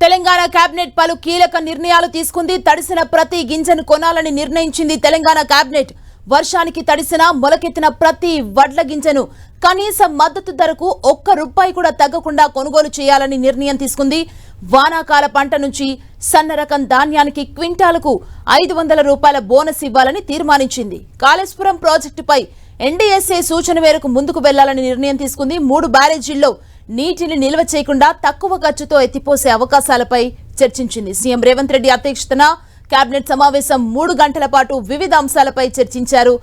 Telangana cabinet పలు కీలక నిర్ణయాలు తీసుకుంది. తడిసిన ప్రతి గింజను కొనాలని నిర్ణయించింది తెలంగాణ కేబినెట్. వర్షానికి తడిసిన మొలకెత్తిన ప్రతి వడ్ల గింజను కనీస మద్దతు ధరకు ₹1 కూడా తగ్గకుండా కొనుగోలు చేయాలని నిర్ణయం తీసుకుంది. వానాకాల పంట నుంచి సన్న రకం ధాన్యానికి క్వింటాలకు ₹500 బోనస్ ఇవ్వాలని తీర్మానించింది. కాళేశ్వరం ప్రాజెక్టుపై ఎన్డీఎస్ఏ సూచన మేరకు ముందుకు వెళ్లాలని నిర్ణయం తీసుకుంది. 3 బ్యారేజీల్లో నీటిని నిల్వ చేయకుండా తక్కువ ఖర్చుతో ఎత్తిపోసే అవకాశాలపై చర్చించింది. సీఎం రేవంత్ రెడ్డి అధ్యక్షతన కేబినెట్ సమావేశం 3 గంటల పాటు వివిధ అంశాలపై చర్చించారు.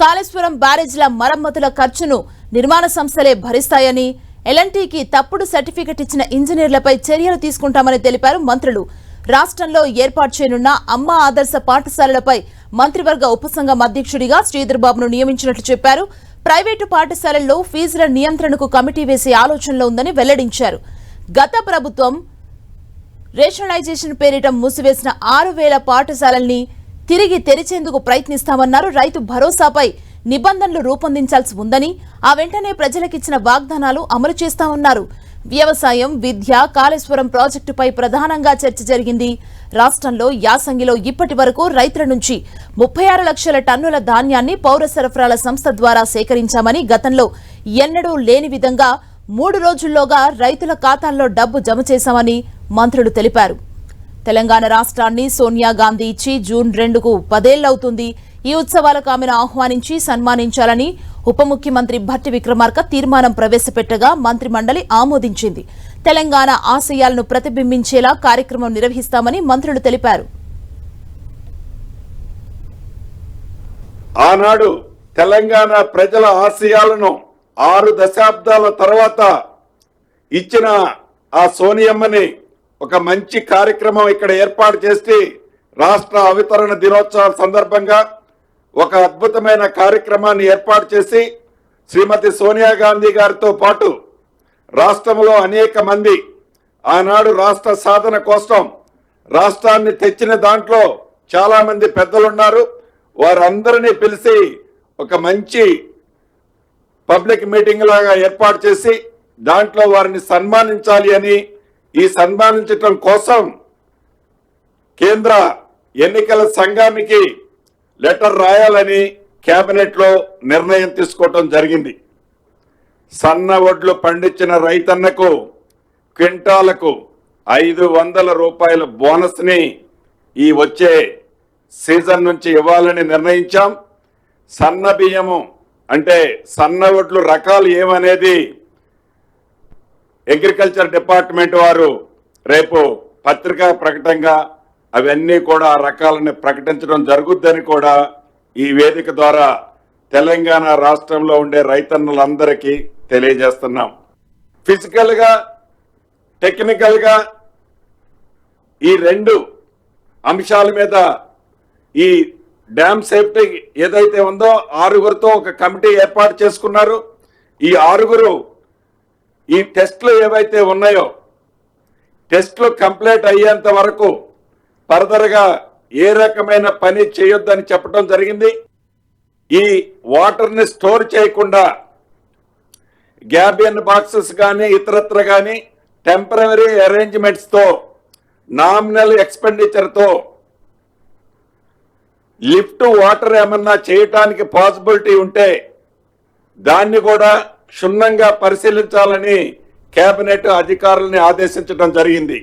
కాళేశ్వరం బ్యారేజీల మరమ్మతుల ఖర్చును నిర్మాణ సంస్థలే భరిస్తాయని, ఎల్ఎన్టీకి తప్పుడు సర్టిఫికెట్ ఇచ్చిన ఇంజనీర్లపై చర్యలు తీసుకుంటామని తెలిపారు మంత్రులు. రాష్ట్రంలో ఏర్పాటు చేయనున్న అమ్మ ఆదర్శ పాఠశాలలపై మంత్రివర్గ ఉపసంఘం అధ్యక్షుడిగా శ్రీధర్ బాబును నియమించినట్లు చెప్పారు. ప్రైవేటు పాఠశాలల్లో ఫీజుల నియంత్రణకు కమిటీ వేసే ఆలోచనలో ఉందని వెల్లడించారు. గత ప్రభుత్వం రేషనలైజేషన్ పేరిట మూసివేసిన 6,000 పాఠశాలల్ని తిరిగి తెరిచేందుకు ప్రయత్నిస్తామన్నారు. రైతు భరోసాపై నిబంధనలు రూపొందించాల్సి ఉందని, ఆ వెంటనే ప్రజలకిచ్చిన వాగ్దానాలు అమలు చేస్తామన్నారు. వ్యవసాయం, విద్య, కాళేశ్వరం ప్రాజెక్టుపై ప్రధానంగా చర్చ జరిగింది. రాష్ట్రంలో యాసంగిలో ఇప్పటి వరకు రైతుల నుంచి 36 లక్షల టన్నుల ధాన్యాన్ని పౌర సరఫరాల సంస్థ ద్వారా సేకరించామని, గతంలో ఎన్నడూ లేని విధంగా 3 రోజుల్లోగా రైతుల ఖాతాల్లో డబ్బు జమ చేశామని మంత్రులు తెలిపారు. తెలంగాణ రాష్ట్రాన్ని సోనియా గాంధీ ఇచ్చి జూన్ 2కు 10 ఏళ్లవుతుంది. ఈ ఉత్సవాలకు ఆమెను ఆహ్వానించి సన్మానించాలని ఉప ముఖ్యమంత్రి భట్టి విక్రమార్క తీర్మానం ప్రవేశపెట్టగా మంత్రి మండలి ఆమోదించింది. తెలంగాణ ఆశయాలను ప్రతిబింబించేలా కార్యక్రమం నిర్వహిస్తామని మంత్రులు తెలిపారు. ఆనాడు తెలంగాణ ప్రజల ఆశయాలను 6 దశాబ్దాల తర్వాత ఇచ్చిన ఆ సోనియమ్మని ఒక మంచి కార్యక్రమం ఇక్కడ ఏర్పాటు చేసి రాష్ట్ర అవతరణ దినోత్సవం సందర్భంగా ఒక అద్భుతమైన కార్యక్రమాన్ని ఏర్పాటు చేసి శ్రీమతి సోనియా గాంధీ గారితో పాటు రాష్ట్రంలో అనేక మంది ఆనాడు రాష్ట్ర సాధన కోసం రాష్ట్రాన్ని తెచ్చిన దాంట్లో చాలా మంది పెద్దలున్నారు. వారందరినీ పిలిచి ఒక మంచి పబ్లిక్ మీటింగ్ లాగా ఏర్పాటు చేసి దాంట్లో వారిని సన్మానించాలి అని, ఈ సన్మానించటం కోసం కేంద్ర ఎన్నికల సంఘానికి లెటర్ రాయాలని కేబినెట్ లో నిర్ణయం తీసుకోవటం జరిగింది. సన్న వడ్లు పండించిన రైతన్నకు క్వింటాలకు ₹500 బోనస్ ని ఈ వచ్చే సీజన్ నుంచి ఇవ్వాలని నిర్ణయించాం. సన్న బియ్యము అంటే సన్న వడ్లు రకాలు ఏమనేది అగ్రికల్చర్ డిపార్ట్మెంట్ వారు రేపు పత్రికా ప్రకటనగా అవన్నీ కూడా ఆ రకాలను ప్రకటించడం జరుగుద్దని కూడా ఈ వేదిక ద్వారా తెలంగాణ రాష్ట్రంలో ఉండే రైతన్నులందరికీ తెలియజేస్తున్నాం. ఫిజికల్ గా, టెక్నికల్ గా ఈ 2 అంశాల మీద ఈ డ్యామ్ సేఫ్టీ ఏదైతే ఉందో 6గురితో ఒక కమిటీ ఏర్పాటు చేసుకున్నారు. ఈ 6గురు ఈ టెస్టులు ఏవైతే ఉన్నాయో టెస్టులు కంప్లీట్ అయ్యేంత వరకు ఫర్దర్ గా ఏ రకమైన పని చేయొద్దని చెప్పడం జరిగింది. ఈ వాటర్ ని స్టోర్ చేయకుండా గ్యాబియన్ బాక్సెస్ కానీ ఇతరత్ర కానీ టెంపరరీ అరేంజ్మెంట్స్ తో నామినల్ ఎక్స్పెండిచర్ తో లిఫ్ట్ వాటర్ ఏమన్నా చేయటానికి పాసిబిలిటీ ఉంటే దాన్ని కూడా క్షుణ్ణంగా పరిశీలించాలని కేబినెట్ అధికారుల్ని ఆదేశించడం జరిగింది.